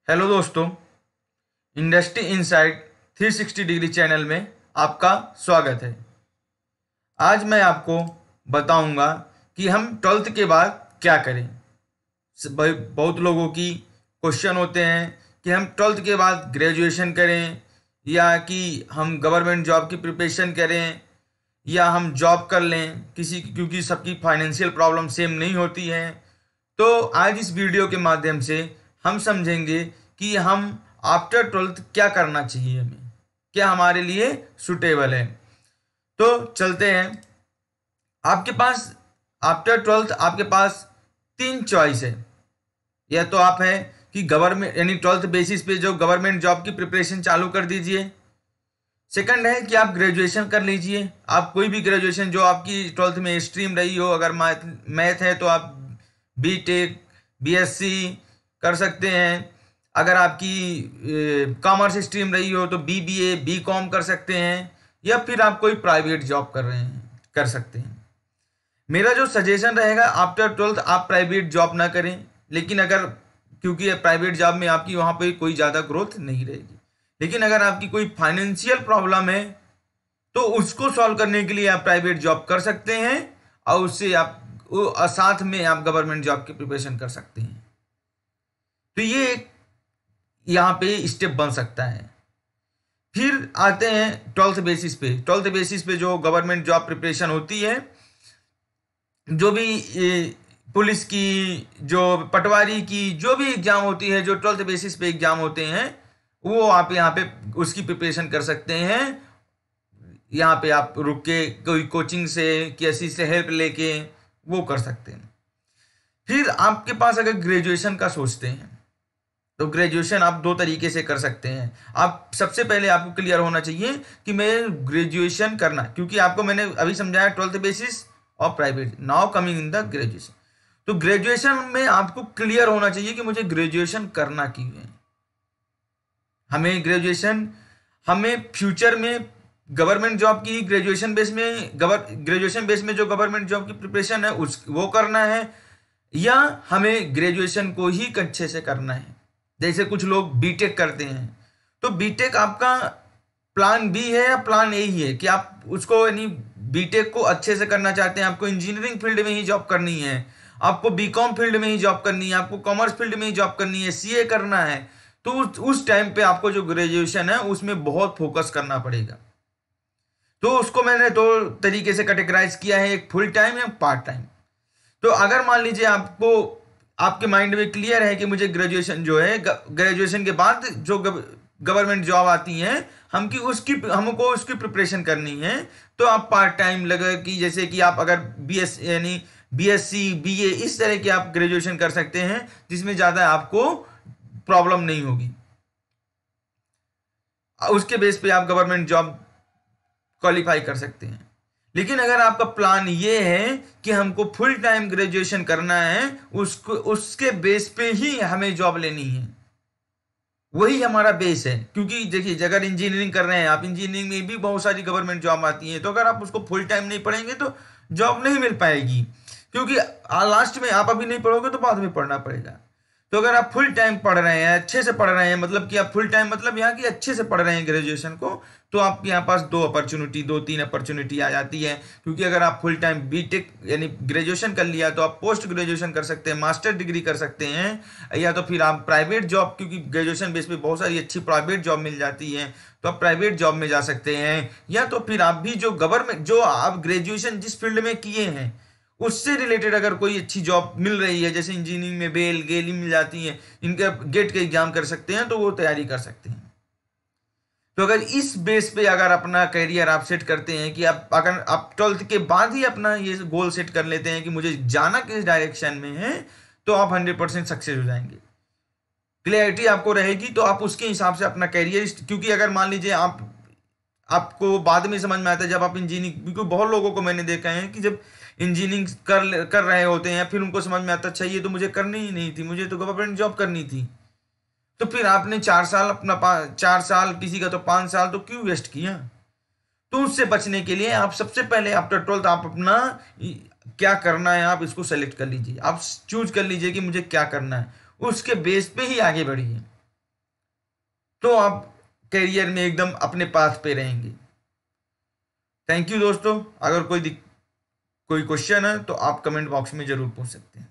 Hello दोस्तों, industry insight 360 degree channel में आपका स्वागत है। आज मैं आपको बताऊंगा कि हम 12th के बाद क्या करें। बहुत लोगों की क्वेश्चन होते हैं कि हम 12th के बाद ग्रेजुएशन करें या कि हम गवर्नमेंट जॉब की प्रिपरेशन करें या हम जॉब कर लें किसी की, क्योंकि सबकी फाइनेंशियल प्रॉब्लम सेम नहीं होती है। तो आज इस वीडियो के माध्यम से हम समझेंगे कि हम आफ्टर 12th क्या करना चाहिए, हमें क्या हमारे लिए सुटेबल है। तो चलते हैं। आपके पास आफ्टर 12th आपके पास तीन चॉइस है। या तो आप है कि गवर्नमेंट यानी 12th बेसिस पे जो गवर्नमेंट जॉब की प्रिपरेशन चालू कर दीजिए। सेकंड है कि आप ग्रेजुएशन कर लीजिए। आप कोई भी ग्रेजुएशन जो आपकी 12th में स्ट्रीम रही हो, अगर मैथ है तो आप बीटेक बीएससी कर सकते हैं। अगर आपकी कॉमर्स स्ट्रीम रही हो तो बीबीए बीकॉम कर सकते हैं, या फिर आप कोई प्राइवेट जॉब कर रहे हैं कर सकते हैं। मेरा जो सजेशन रहेगा, आफ्टर 12th आप प्राइवेट जॉब ना करें, लेकिन अगर क्योंकि प्राइवेट जॉब में आपकी वहाँ पे कोई ज़्यादा ग्रोथ नहीं रहेगी। लेकिन अगर आपकी कोई फाइनेंशियल प्रॉब्लम है तो उसको सॉल्व करने के लिए आप प्राइवेट जॉब कर सकते हैं और उससे आप साथ में आप गवर्नमेंट जॉब की प्रिपरेशन कर सकते हैं। तो ये एक यहाँ पे स्टेप बन सकता है। फिर आते हैं 12th बेसिस पे। 12th बेसिस पे जो गवर्नमेंट जॉब प्रिपरेशन होती है, जो भी पुलिस की, जो पटवारी की, जो भी एग्जाम होती है, जो 12th बेसिस पे एग्जाम होते हैं, वो आप यहाँ पे उसकी प्रिपरेशन कर सकते हैं। यहाँ पे आप रुक के कोई कोचिंग से किसी से हेल्प लेके वो कर सकते हैं। फिर आपके पास अगर ग्रेजुएशन का सोचते हैं तो ग्रेजुएशन आप दो तरीके से कर सकते हैं। आप सबसे पहले आपको क्लियर होना चाहिए कि मैं ग्रेजुएशन करना, क्योंकि आपको मैंने अभी समझाया 12th बेसिस और private, now coming in the graduation. तो ग्रेजुएशन में आपको क्लियर होना चाहिए कि मुझे ग्रेजुएशन करना क्यों है। हमें फ्यूचर में गवर्नमेंट जॉब की ग्रेजुएशन बेस में जो गवर्नमेंट जॉब की प्रिपरेशन है वो करना है, या हमें ग्रेजुएशन को ही अच्छे से करना है। जैसे कुछ लोग बीटेक करते हैं, तो बीटेक आपका प्लान बी है या प्लान ए ही है कि आप उसको यानी बीटेक को अच्छे से करना चाहते हैं, आपको इंजीनियरिंग फील्ड में ही जॉब करनी है, आपको बीकॉम फील्ड में ही जॉब करनी है, आपको कॉमर्स फील्ड में ही जॉब करनी है, सीए करना है। तो उस टाइम पे आपको जो ग्रेजुएशन है उसमें बहुत फोकस करना पड़ेगा। तो उसको मैंने दो तरीके से कैटेगराइज किया है, एक फुल टाइम या पार्ट टाइम। तो अगर मान लीजिए आपके माइंड में क्लियर है कि मुझे ग्रेजुएशन जो है, ग्रेजुएशन के बाद जो गवर्नमेंट जॉब आती है हमको उसकी प्रिपरेशन करनी है, तो आप पार्ट टाइम लगा कि जैसे कि आप अगर बीएससी बीए इस तरह के आप ग्रेजुएशन कर सकते हैं जिसमें ज़्यादा आपको प्रॉब्लम नहीं होगी। उसके बेस पे आप गवर्नमेंट जॉब क्वालिफाई कर सकते हैं। लेकिन अगर आपका प्लान ये है कि हमको फुल टाइम ग्रेजुएशन करना है, उसके बेस पे ही हमें जॉब लेनी है, वही हमारा बेस है। क्योंकि देखिए, अगर इंजीनियरिंग कर रहे हैं आप, इंजीनियरिंग में भी बहुत सारी गवर्नमेंट जॉब आती है, तो अगर आप उसको फुल टाइम नहीं पढ़ेंगे तो जॉब नहीं मिल पाएगी। क्योंकि लास्ट में आप अभी नहीं पढ़ोगे तो बाद में पढ़ना पड़ेगा। तो अगर आप फुल टाइम पढ़ रहे हैं, अच्छे से पढ़ रहे हैं, मतलब कि आप फुल टाइम मतलब यहाँ की अच्छे से पढ़ रहे हैं ग्रेजुएशन को, तो आपके यहाँ पास दो तीन अपॉर्चुनिटी आ जाती है। क्योंकि अगर आप फुल टाइम बीटेक यानी ग्रेजुएशन कर लिया तो आप पोस्ट ग्रेजुएशन कर सकते हैं, मास्टर डिग्री कर सकते हैं, या तो फिर आप प्राइवेट जॉब, क्योंकि ग्रेजुएशन बेस पे बहुत सारी अच्छी प्राइवेट जॉब मिल जाती है, तो आप प्राइवेट जॉब में जा सकते हैं। या तो फिर आप भी जो आप ग्रेजुएशन जिस फील्ड में किए हैं उससे रिलेटेड अगर कोई अच्छी जॉब मिल रही है, जैसे इंजीनियरिंग में बेल गेली मिल जाती है, इनके गेट के एग्जाम कर सकते हैं, तो वो तैयारी कर सकते हैं। तो अगर इस बेस पे अगर अपना करियर आप सेट करते हैं कि अगर आप 12th के बाद ही अपना ये गोल सेट कर लेते हैं कि मुझे जाना किस डायरेक्शन में है, तो आप 100% सक्सेस हो जाएंगे। क्लियरिटी आपको रहेगी तो आप उसके हिसाब से अपना करियर, क्योंकि अगर मान लीजिए आपको बाद में समझ में आता है जब आप इंजीनियरिंग, क्योंकि बहुत लोगों को मैंने देखा है कि जब इंजीनियरिंग कर रहे होते हैं फिर उनको समझ में आता अच्छा ये तो मुझे करनी ही नहीं थी, मुझे तो गवर्नमेंट जॉब करनी थी। तो फिर आपने 4 साल किसी का तो 5 साल तो क्यों वेस्ट किया। तो उससे बचने के लिए आप सबसे पहले आफ्टर 12th आप अपना क्या करना है आप इसको सेलेक्ट कर लीजिए, आप चूज कर लीजिए कि मुझे क्या करना है, उसके बेस पे ही आगे बढ़िए। तो आप करियर में एकदम अपने पास पे रहेंगे। थैंक यू दोस्तों। अगर कोई क्वेश्चन है तो आप कमेंट बॉक्स में ज़रूर पूछ सकते हैं।